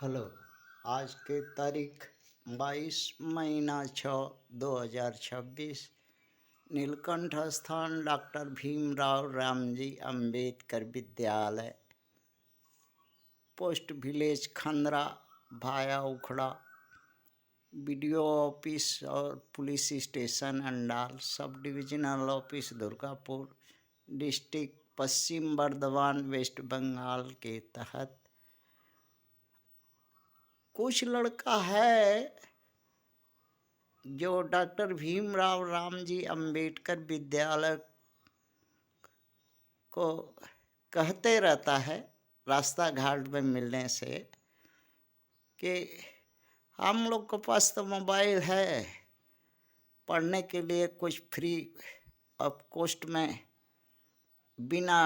Hello. आज की तारीख 22 महीना 6 2026। नीलकंठ स्थान डॉक्टर भीमराव रामजी अंबेडकर विद्यालय, पोस्ट विलेज खंदरा भाया उखड़ा, बीडीओ ऑफिस और police station Andal, sub divisional office Durgapur, district Paschim Bardhaman west Bengal के तहत कुछ लड़का है जो डॉक्टर भीमराव रामजी अंबेडकर विद्यालय को कहते रहता है रास्ता घाट में मिलने से कि हम लोग के पास तो मोबाइल है, पढ़ने के लिए कुछ फ्री ऑफ कॉस्ट में बिना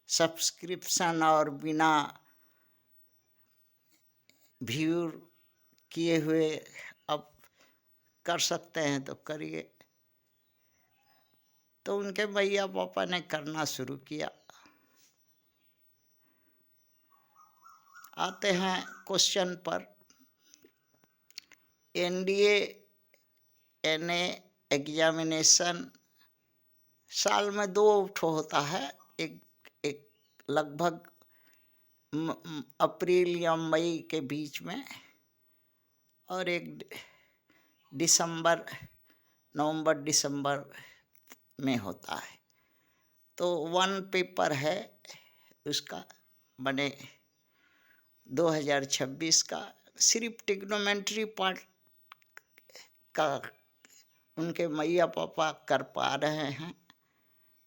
सब्सक्रिप्शन और बिना व्यू किए हुए अब कर सकते हैं तो करिए। तो उनके भैया पापा ने करना शुरू किया। आते हैं क्वेश्चन पर। एनडीए एनए एग्जामिनेशन साल में 2 ठो होता है, एक एक लगभग अप्रैल या मई के बीच में, और एक दिसंबर नवंबर दिसंबर में होता है। तो 1 पेपर है उसका बने 2026 का। सिर्फ टिग्नोमेंट्री पार्ट का उनके मैया पापा कर पा रहे हैं।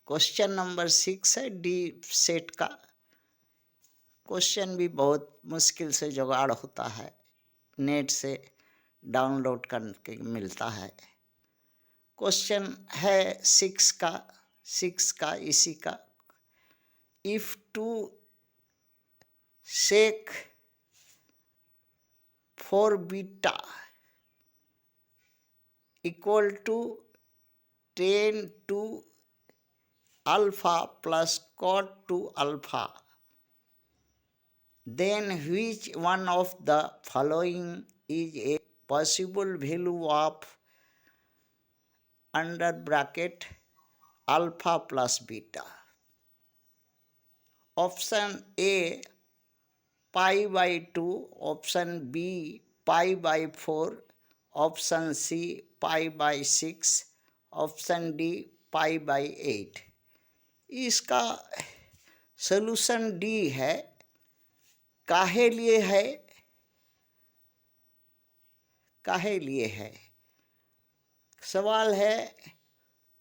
क्वेश्चन नंबर 6 है डी सेट का। क्वेश्चन भी बहुत मुश्किल से जुगाड़ होता है, नेट से डाउनलोड करके मिलता है। क्वेश्चन है 6 का इसी का। If two sec 4 beta equal to 10 to alpha plus cot 2 alpha, then which one of the following is a possible value of under bracket alpha plus beta? Option A pi by 2, option B pi by 4, option C pi by 6, option D pi by 8। इसका solution D है। काहे लिए है? काहे लिए है सवाल है।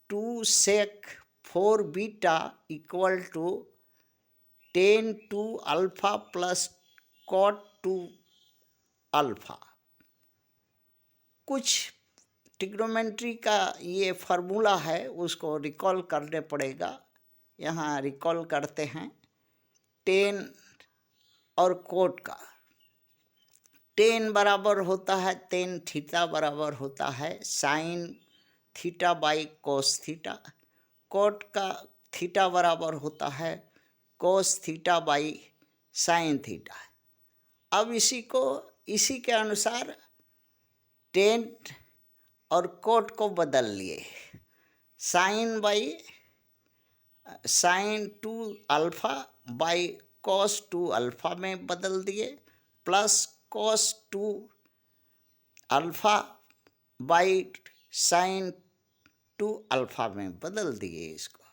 2 sec 4 beta equal to 10 to alpha plus cot 2 alpha. कुछ ट्रिग्नोमेट्री का ये फार्मूला है, उसको रिकॉल करने पड़ेगा। यहाँ रिकॉल करते हैं। 10 और कोट का 10 बराबर होता है 10 थीटा बराबर होता है sine theta by cos theta. Cot का थीटा बराबर होता है cos theta by sine theta. अब इसी के अनुसार 10 और कोट को बदल लिए। Sine 2 alpha by cos 2 alpha में बदल दिए, plus cos 2 alpha by sine 2 alpha में बदल दिए इसको।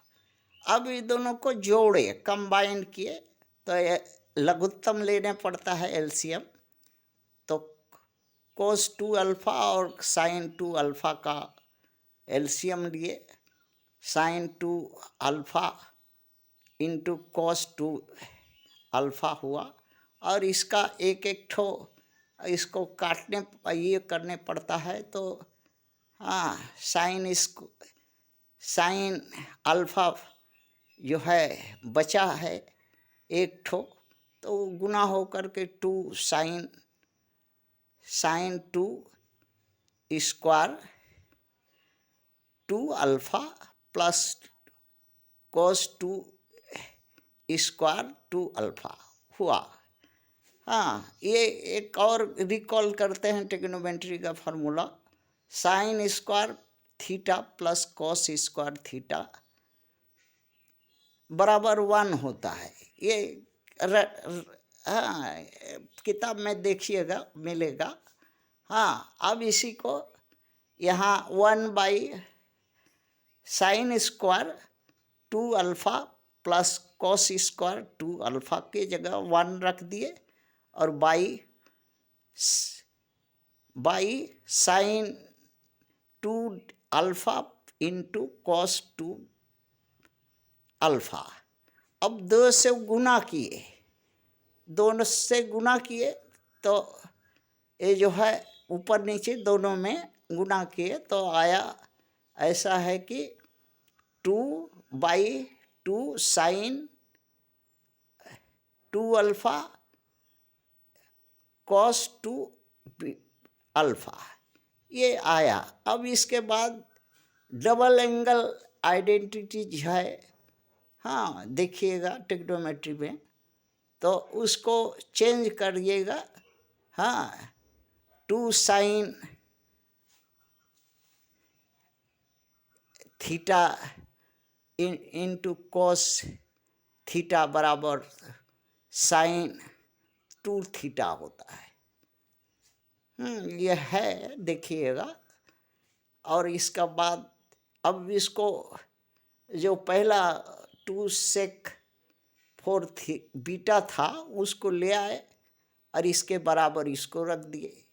अब ये दोनों को जोड़े, कंबाइन किए, तो ये लघुत्तम लेने पड़ता है एलसीएम। तो कोस 2 अल्फ़ा और साइन 2 अल्फ़ा का एलसीएम लिए, sine 2 alpha into cos 2 alpha हुआ। और इसका एक एक ठो इसको काटने ये करने पड़ता है। तो हाँ, साइन अल्फ़ा जो है बचा है एक ठो, तो गुना हो करके 2 sine 2 square 2 alpha plus cos 2 square 2 alpha हुआ। हाँ, ये एक और रिकॉल करते हैं ट्रिग्नोमेट्री का formula, sine square theta plus cos square theta बराबर 1 होता है। ये हाँ, किताब में देखिएगा मिलेगा। हाँ, अब इसी को यहाँ 1/sin square 2 alpha plus cos square 2 alpha के जगह 1 रख दिए और by sine 2 alpha into cos 2 alpha. अब 2 से गुना किए, दोनों से गुना किए तो ये जो है ऊपर नीचे दोनों में गुना किए तो आया ऐसा है कि 2/2 साइन 2 अल्फ़ा कॉस 2 अल्फ़ा ये आया। अब इसके बाद डबल एंगल आइडेंटिटी है, हाँ देखिएगा ट्रिग्नोमेट्री में, तो उसको चेंज करिएगा। हाँ, 2 sine theta into cos theta बराबर साइन 2 थीटा होता है। यह है, देखिएगा। और इसका बाद अब इसको जो पहला 2 सेक 4 बीटा था उसको ले आए और इसके बराबर इसको रख दिए।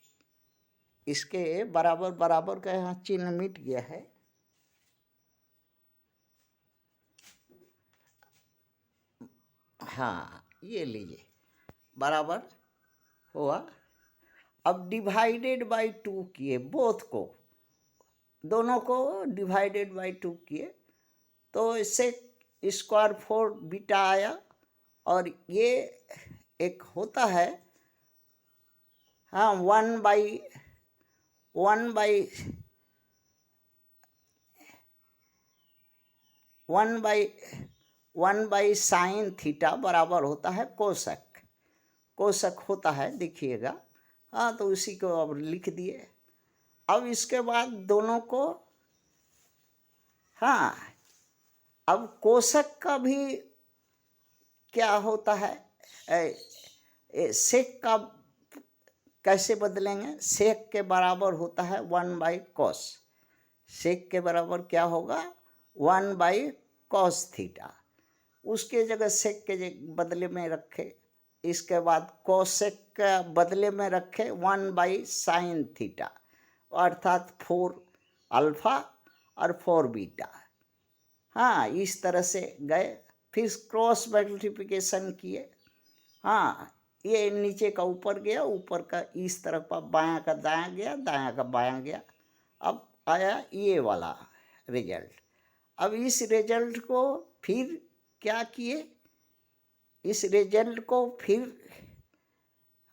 इसके बराबर बराबर का यहाँ चिन्ह मिट गया है। हाँ, ये लीजिए बराबर हुआ। अब डिवाइडेड बाई 2 किए, बोथ को, दोनों को डिवाइडेड बाई 2 किए तो इससे स्क्वायर 4 बीटा आया। और ये एक होता है, हाँ, 1/1 साइन थीटा बराबर होता है कोसक, कोसक होता है, देखिएगा। हाँ, तो उसी को अब लिख दिए। अब इसके बाद दोनों को, हाँ, अब कोसक का भी क्या होता है, सेक का कैसे बदलेंगे? सेक के बराबर होता है 1/cos। सेक के बराबर क्या होगा? 1/cos theta. उसके जगह सेक के बदले में रखे। इसके बाद कोसेक का बदले में रखे 1/sin थीटा, अर्थात 4 अल्फा और 4 बीटा। हाँ, इस तरह से गए। फिर क्रॉस मल्टीप्लिकेशन किए। हाँ, ये नीचे का ऊपर गया, ऊपर का इस तरफ का बायां का दायां गया, दायां का बायां गया। अब आया ये वाला रिजल्ट। अब इस रिजल्ट को फिर क्या किए? इस रिजल्ट को फिर,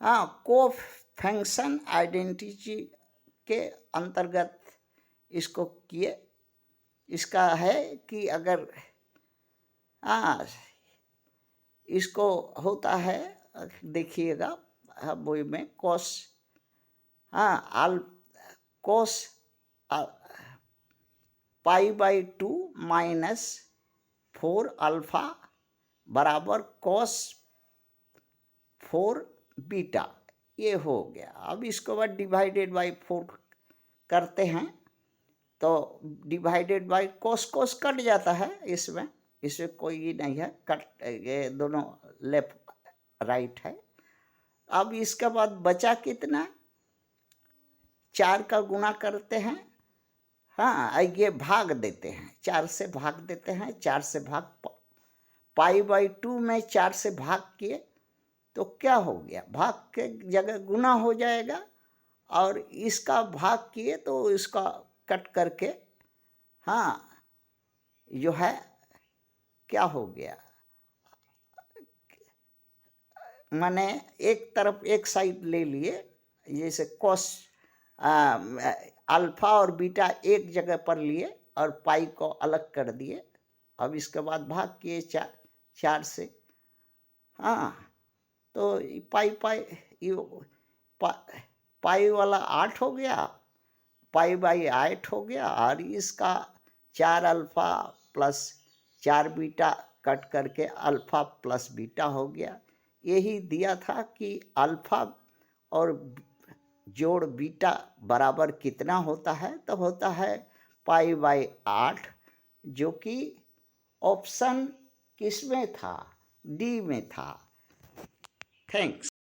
हाँ, को फंक्शन आइडेंटिटी के अंतर्गत इसको किए। इसका है कि अगर, हाँ, इसको होता है, देखिएगा बोई में कॉस, हाँ, कॉस π/2 माइनस 4 अल्फा बराबर कॉस 4 बीटा, ये हो गया। अब इसको बाद डिवाइडेड बाई 4 करते हैं तो divided by cos, cos cut जाता है इसमें, इसमें कोई नहीं है, कट, ये दोनों लेफ्ट राइट है। अब इसके बाद बचा कितना? 4 का गुणा करते हैं, हाँ, ये भाग देते हैं, 4 से भाग देते हैं। 4 से भाग, π/2 में 4 से भाग किए तो क्या हो गया? भाग के जगह गुना हो जाएगा। और इसका भाग किए तो इसका कट करके, हाँ, जो है क्या हो गया, माने एक तरफ एक साइड ले लिए, जैसे कॉस अल्फा और बीटा एक जगह पर लिए और पाई को अलग कर दिए। अब इसके बाद भाग किए 4 से, हाँ, तो पाई पाई पा, पाई वाला 8 हो गया, पाई बाई 8 हो गया, और इसका 4 अल्फ़ा प्लस 4 बीटा कट करके अल्फ़ा प्लस बीटा हो गया। यही दिया था कि अल्फ़ा और जोड़ बीटा बराबर कितना होता है, तो होता है पाई बाई 8, जो कि ऑप्शन किस में था, डी में था। थैंक्स।